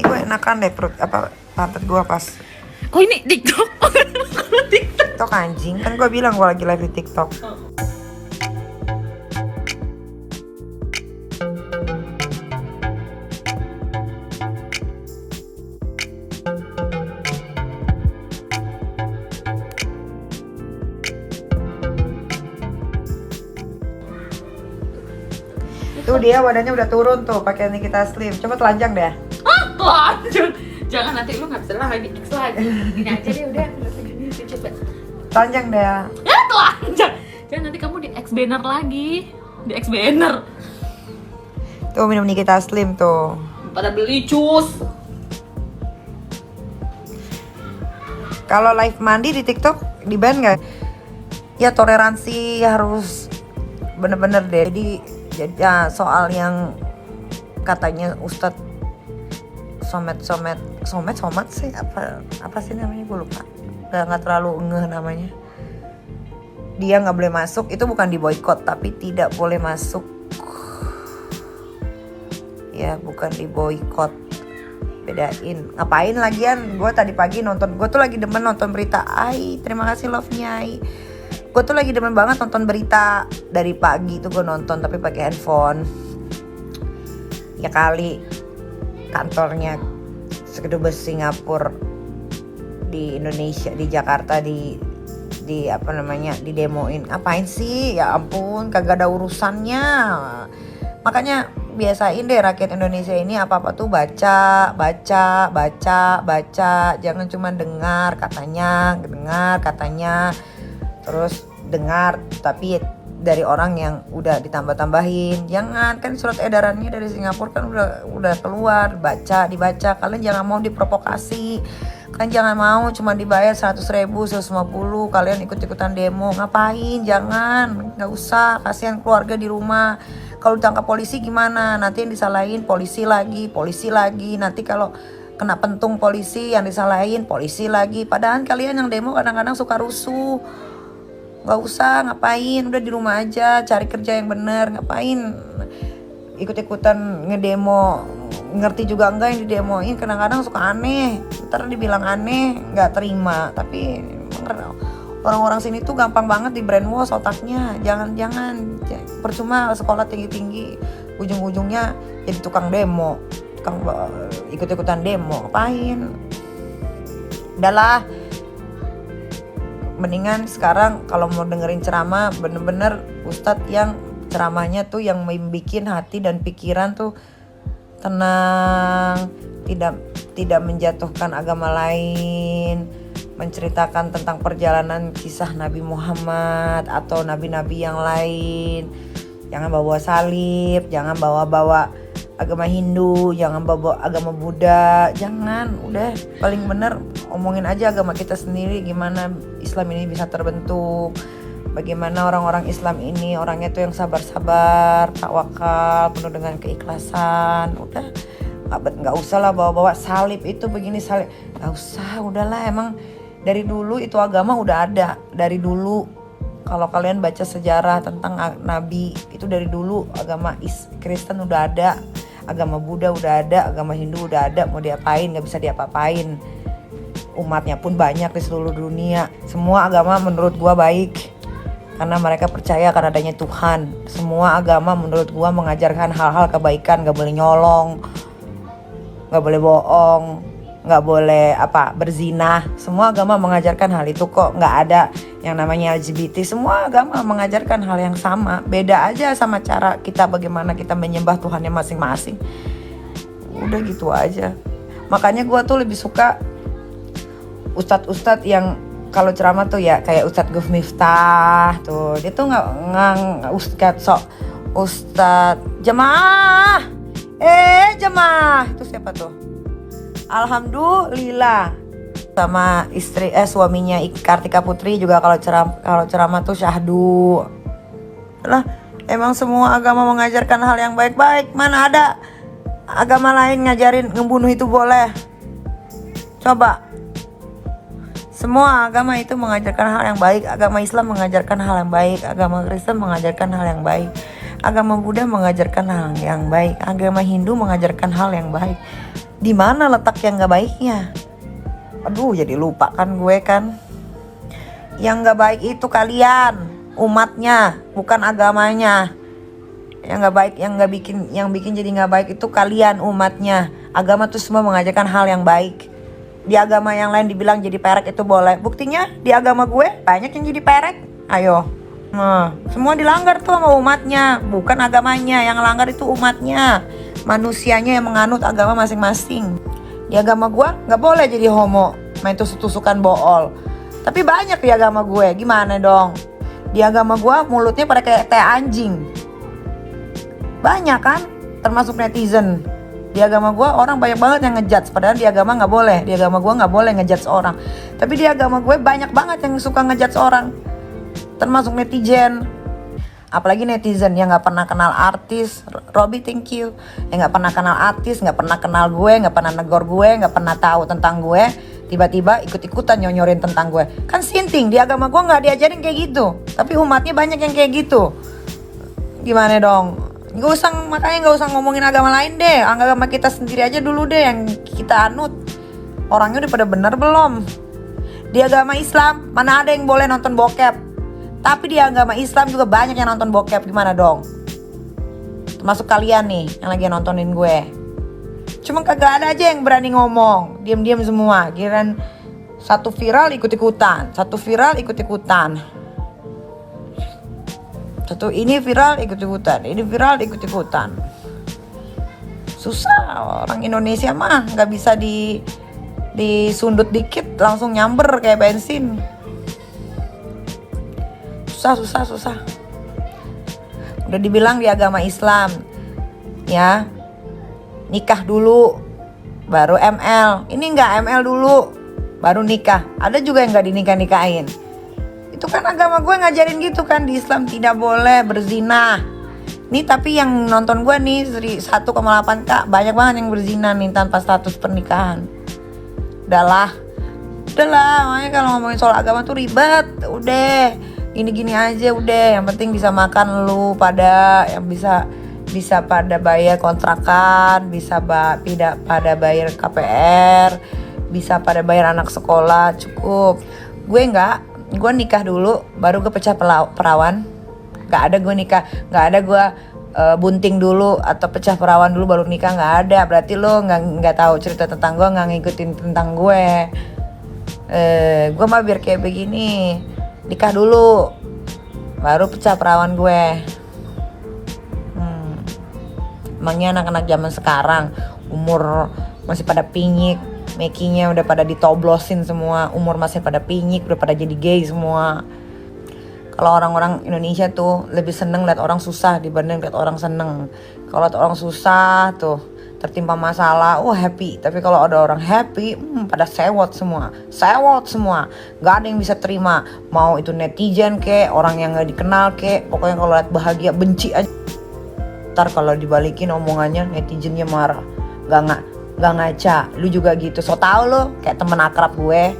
Ini gue enakan deh perut pantat gue pas Oh ini TikTok. TikTok. TikTok anjing. Kan gue bilang gue lagi live di TikTok. Tuh dia badannya udah turun tuh pakai Nikita Slim. Coba telanjang deh. Telanjang. Jangan nanti lu nggak bisa lagi X lagi. Gini aja deh udah. Gini coba. Telanjang deh. Ya telanjang. Jangan nanti kamu di X banner lagi. Di X banner. Tuh minum Nikita Slim tuh. Pada beli cus. Kalau live mandi di TikTok di ban nggak? Ya toleransi harus bener-bener deh. Jadi ya, soal yang katanya Ustadz somat sih apa sih namanya, gue lupa. Nggak terlalu ngeh namanya. Dia nggak boleh masuk, itu bukan di boykot tapi tidak boleh masuk. Ya bukan di boykot, bedain. Ngapain lagian? Gue tadi pagi nonton, gue tuh lagi demen nonton berita. Terima kasih love-nya gue tuh lagi demen banget nonton berita dari pagi tuh gue nonton tapi pakai handphone. Ya kali kantornya Kedubes Singapura di Indonesia, di Jakarta di apa namanya, di demoin. Ngapain sih? Ya ampun, kagak ada urusannya. Makanya biasain deh rakyat Indonesia ini apa-apa tuh baca. Jangan cuma dengar katanya. Terus dengar tapi dari orang yang udah ditambah-tambahin. Jangan, kan surat edarannya dari Singapura kan udah keluar, dibaca. Kalian jangan mau diprovokasi. Kalian jangan mau cuma dibayar 100.000, 150, kalian ikut-ikutan demo. Ngapain? Jangan, nggak usah. Kasihan keluarga di rumah. Kalau ditangkap polisi gimana? Nanti yang disalahin polisi lagi. Nanti kalau kena pentung polisi yang disalahin polisi lagi. Padahal kalian yang demo kadang-kadang suka rusuh. Gak usah, ngapain, udah di rumah aja, cari kerja yang bener. Ngapain ikut-ikutan ngedemo, ngerti juga enggak yang didemoin. Kadang-kadang suka aneh, ntar dibilang aneh, gak terima. Tapi orang-orang sini tuh gampang banget di brainwash otaknya. Jangan percuma sekolah tinggi-tinggi, ujung-ujungnya jadi tukang demo, tukang ikut-ikutan demo. Ngapain? Udahlah, mendingan sekarang kalau mau dengerin ceramah bener-bener ustadz yang ceramahnya tuh yang membikin hati dan pikiran tuh tenang, tidak menjatuhkan agama lain, menceritakan tentang perjalanan kisah Nabi Muhammad atau nabi-nabi yang lain. Jangan bawa salib, jangan bawa agama Hindu, jangan bawa agama Buddha, jangan. Udah, paling bener omongin aja agama kita sendiri, gimana Islam ini bisa terbentuk, bagaimana orang-orang Islam ini orangnya tuh yang sabar-sabar, tawakal, penuh dengan keikhlasan. Udah, nggak usah lah bawa-bawa salib itu begini salib, nggak usah. Udahlah, emang dari dulu itu agama udah ada dari dulu. Kalau kalian baca sejarah tentang Nabi itu dari dulu, agama Kristen udah ada, agama Buddha udah ada, agama Hindu udah ada. Mau diapain? Nggak bisa diapa-apain. Umatnya pun banyak di seluruh dunia. Semua agama menurut gua baik karena mereka percaya akan adanya Tuhan. Semua agama menurut gua mengajarkan hal-hal kebaikan. Nggak boleh nyolong, nggak boleh bohong, nggak boleh berzina. Semua agama mengajarkan hal itu kok. Nggak ada yang namanya LGBT. Semua agama mengajarkan hal yang sama. Beda aja sama cara kita, bagaimana kita menyembah Tuhannya masing-masing. Udah gitu aja. Makanya gue tuh lebih suka ustadz-ustadz yang kalau ceramah tuh ya kayak Ustadz Guf Miftah tuh. Dia tuh nggak Ustadz jemaah. Jemaah itu siapa tuh? Alhamdulillah. Sama suaminya Kartika Putri juga kalau ceramah tuh syahdu. Lah, emang semua agama mengajarkan hal yang baik-baik. Mana ada agama lain ngajarin ngebunuh itu boleh? Coba. Semua agama itu mengajarkan hal yang baik. Agama Islam mengajarkan hal yang baik, agama Kristen mengajarkan hal yang baik, agama Buddha mengajarkan hal yang baik, agama Hindu mengajarkan hal yang baik. Di mana letak yang gak baiknya? Aduh, jadi lupa kan gue kan. Yang gak baik itu kalian, umatnya, bukan agamanya. Yang gak baik, yang bikin jadi gak baik itu kalian, umatnya. Agama tuh semua mengajarkan hal yang baik. Di agama yang lain dibilang jadi perek itu boleh. Buktinya di agama gue banyak yang jadi perek. Ayo. Nah, semua dilanggar tuh sama umatnya, bukan agamanya. Yang langgar itu umatnya, manusianya yang menganut agama masing-masing. Di agama gue gak boleh jadi homo, main tusuk-tusukan bool. Tapi banyak di agama gue, gimana dong? Di agama gue mulutnya pada kayak teh anjing. Banyak kan, termasuk netizen. Di agama gue orang banyak banget yang ngejudge, padahal di agama gak boleh. Di agama gue gak boleh ngejudge orang. Tapi di agama gue banyak banget yang suka ngejudge orang, termasuk netizen. Apalagi netizen yang gak pernah kenal artis. Robby, thank you. Yang gak pernah kenal artis, gak pernah kenal gue, gak pernah negor gue, gak pernah tahu tentang gue, tiba-tiba ikut-ikutan nyonyorin tentang gue. Kan sinting, di agama gue gak diajarin kayak gitu. Tapi umatnya banyak yang kayak gitu. Gimana dong? Makanya gak usah ngomongin agama lain deh. Agama kita sendiri aja dulu deh yang kita anut. Orangnya udah pada bener belum? Di agama Islam mana ada yang boleh nonton bokep. Tapi di agama Islam juga banyak yang nonton bokep. Gimana dong? Termasuk kalian nih yang lagi nontonin gue. Cuma kagak ada aja yang berani ngomong. Diam-diam semua. Giliran satu viral ikut-ikutan. Satu viral ikut-ikutan. Satu ini viral ikut-ikutan. Ini viral ikut-ikutan. Susah orang Indonesia mah. Gak bisa disundut dikit langsung nyamber kayak bensin. Susah. Udah dibilang di agama Islam ya, nikah dulu baru ML. Ini enggak, ML dulu baru nikah. Ada juga yang enggak dinikah-nikahin. Itu kan agama gue ngajarin gitu kan. Di Islam tidak boleh berzina. Nih tapi yang nonton gue nih 1,8K banyak banget yang berzina nih tanpa status pernikahan. Udahlah, makanya kalau ngomongin soal agama tuh ribet. Udah, gini-gini aja udah. Yang penting bisa makan lu pada, yang bisa pada bayar kontrakan, bisa tidak pada bayar KPR, bisa pada bayar anak sekolah, cukup. Gue nikah dulu baru gue pecah perawan. Gak ada gue nikah, gak ada gue bunting dulu atau pecah perawan dulu baru nikah, nggak ada. Berarti lo nggak tahu cerita tentang gue, nggak ngikutin tentang gue. Gue mah biar kayak begini, nikah dulu baru pecah perawan gue. Emangnya anak-anak zaman sekarang umur masih pada pinyik, makinya udah pada ditoblosin semua, umur masih pada pinyik, udah pada jadi gay semua. Kalau orang-orang Indonesia tuh lebih seneng lihat orang susah dibanding lihat orang seneng. Kalau lihat orang susah tuh tertimpa masalah, happy. Tapi kalau ada orang happy, pada sewot semua. Gak ada yang bisa terima. Mau itu netizen kek, orang yang gak dikenal kek, pokoknya kalau lihat bahagia benci aja. Ntar kalau dibalikin omongannya netizennya marah. Gak ngaca. Lu juga gitu. So tau lo kayak temen akrab gue.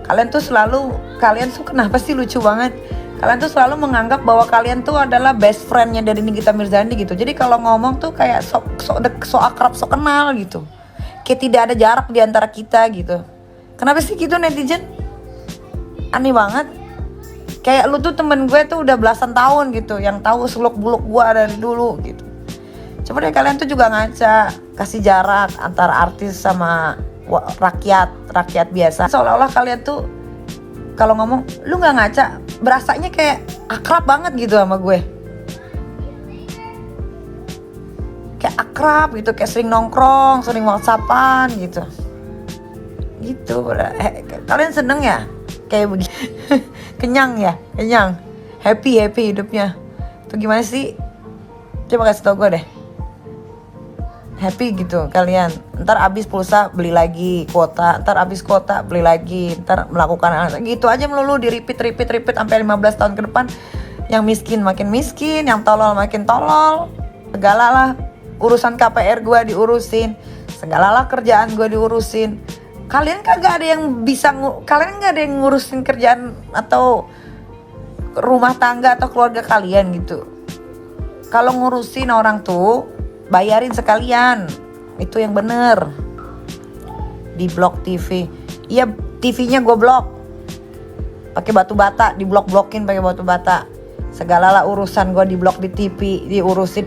Kalian tuh kenapa sih lucu banget? Kalian tuh selalu menganggap bahwa kalian tuh adalah best friendnya dari Nikita Mirzani gitu. Jadi kalau ngomong tuh kayak so akrab, so kenal gitu. Kayak tidak ada jarak di antara kita gitu. Kenapa sih gitu netizen? Aneh banget. Kayak lu tuh temen gue tuh udah belasan tahun gitu, yang tahu seluk-beluk gue dari dulu gitu. Coba deh kalian tuh juga ngaca, kasih jarak antara artis sama rakyat biasa. Seolah-olah kalian tuh kalau ngomong lu nggak ngaca, berasanya kayak akrab banget gitu sama gue. Kayak akrab gitu, kayak sering nongkrong, sering whatsappan gitu. Gitu. Kalian seneng ya? Kayak begini. Kenyang ya? Kenyang. Happy hidupnya. Tuh gimana sih? Coba kasih tau gue deh. Happy gitu kalian. Ntar abis pulsa beli lagi kuota, ntar abis kuota beli lagi, ntar melakukan gitu aja melulu, di repeat sampai 15 tahun ke depan. Yang miskin makin miskin, yang tolol makin tolol. Segala lah urusan KPR gue diurusin, segala lah kerjaan gue diurusin. Kalian kagak ada yang bisa, kalian gak ada yang ngurusin kerjaan atau rumah tangga atau keluarga kalian gitu. Kalau ngurusin orang tuh bayarin sekalian. Itu yang bener. Di blok TV. Iya, TV-nya gue blok. Pakai batu bata, diblok-blokin pakai batu bata. Segala lah urusan gue diblok di TV, diurusin.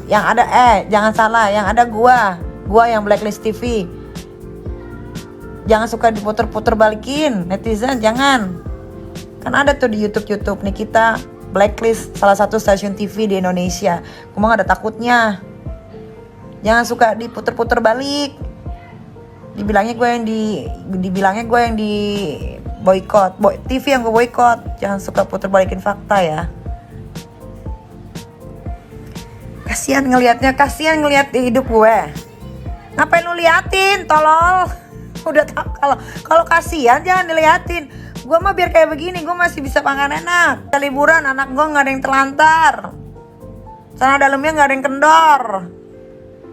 Yang ada jangan salah, yang ada gua yang blacklist TV. Jangan suka diputer-puter balikin, netizen jangan. Kan ada tuh di YouTube nih kita blacklist salah satu stasiun TV di Indonesia. Gua mah gak ada takutnya. Jangan suka diputer-puter balik. Dibilangnya gue yang di boykot. TV yang gue boykot. Jangan suka puter balikin fakta ya. Kasihan ngeliat di hidup gue. Ngapain lu liatin, tolol? Udah tau kalau kasihan jangan diliatin. Gue mah biar kayak begini, gue masih bisa makan enak. Liburan anak gue nggak ada yang terlantar. Sana dalamnya nggak ada yang kendor,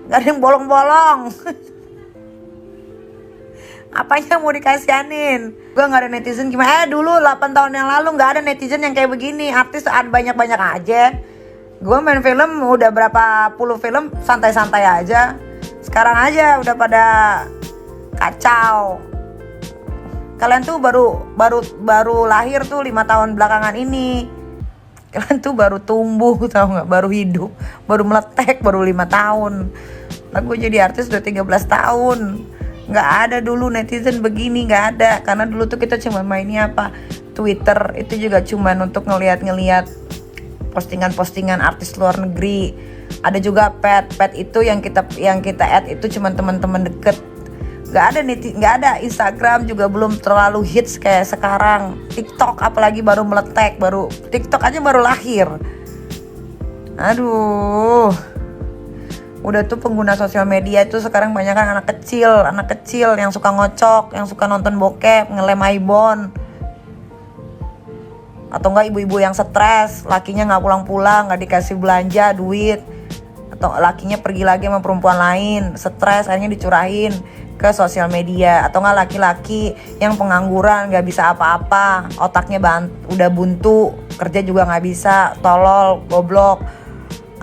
nggak ada yang bolong-bolong. Apanya mau dikasihanin? Gue nggak ada netizen gimana? Dulu 8 tahun yang lalu nggak ada netizen yang kayak begini. Artis ada banyak-banyak aja. Gue main film udah berapa puluh film santai-santai aja. Sekarang aja udah pada kacau. Kalian tuh baru lahir tuh 5 tahun belakangan ini. Kalian tuh baru tumbuh, tau nggak? Baru hidup, baru meletek, baru 5 tahun. Lah gue jadi artis udah 13 tahun. Nggak ada dulu netizen begini, nggak ada. Karena dulu tuh kita cuma mainnya apa? Twitter, itu juga cuma untuk ngeliat postingan-postingan artis luar negeri. Ada juga pet itu yang kita add itu cuma teman-teman deket. Nggak ada Instagram juga belum terlalu hits kayak sekarang. TikTok apalagi baru meletek, TikTok aja baru lahir. Aduh. Udah tuh pengguna sosial media itu sekarang banyak kan anak kecil yang suka ngocok, yang suka nonton bokep, ngelem ibon. Atau enggak ibu-ibu yang stres, lakinya nggak pulang-pulang, nggak dikasih belanja duit, atau lakinya pergi lagi sama perempuan lain, stres akhirnya dicurahin ke sosial media. Atau enggak laki-laki yang pengangguran, nggak bisa apa-apa, otaknya udah buntu, kerja juga nggak bisa, tolol, goblok.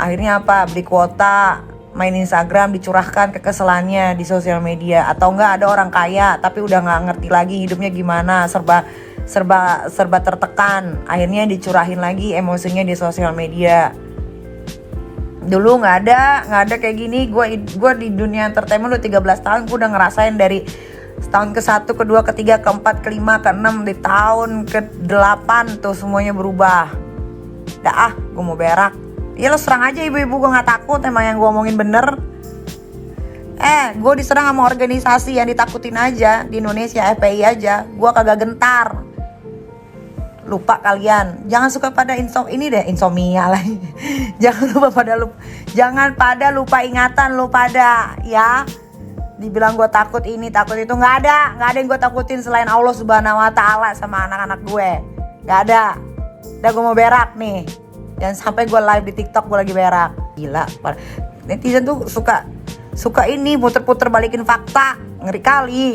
Akhirnya apa? Beli kuota, main Instagram, dicurahkan kekesalannya di sosial media. Atau enggak ada orang kaya tapi udah nggak ngerti lagi hidupnya gimana, serba tertekan, akhirnya dicurahin lagi emosinya di sosial media. Dulu nggak ada kayak gini. Gue di dunia entertainment udah 13 tahun. Gue udah ngerasain dari tahun ke-1, ke-2, ke-3, ke-4, ke-5, ke-6. Di tahun ke-8 tuh semuanya berubah. Gue mau berak. Ya lo serang aja ibu-ibu, gue gak takut. Emang yang gue omongin bener. Gue diserang sama organisasi yang ditakutin aja. Di Indonesia FPI aja gue kagak gentar. Lupa kalian. Jangan suka pada insomnia lah. Jangan pada lupa ingatan lu pada ya. Dibilang gue takut ini takut itu, nggak ada yang gue takutin selain Allah Subhanahu Wa Taala sama anak-anak gue. Nggak ada. Udah gue mau berak nih. Jangan sampai gue live di TikTok gue lagi berak. Gila. Netizen tuh suka ini puter-puter balikin fakta. Ngeri kali.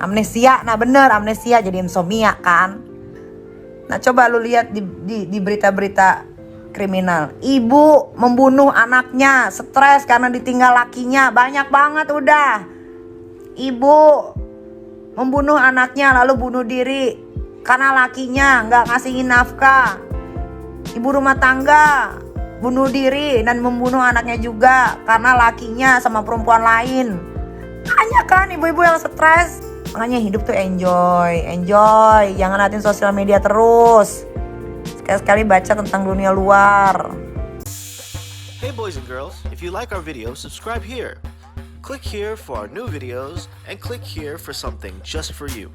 Amnesia. Nah bener amnesia jadi insomnia kan. Nah coba lu lihat di berita-berita kriminal. Ibu membunuh anaknya, stres karena ditinggal lakinya. Banyak banget udah. Ibu membunuh anaknya lalu bunuh diri karena lakinya gak ngasihin nafkah. Ibu rumah tangga bunuh diri dan membunuh anaknya juga karena lakinya sama perempuan lain. Banyak kan ibu-ibu yang stres. Makanya hidup tuh enjoy. Jangan liatin sosial media terus. Sekali-sekali baca tentang dunia luar. Hey boys and girls, if you like our video, subscribe here. Click here for our new videos and click here for something just for you.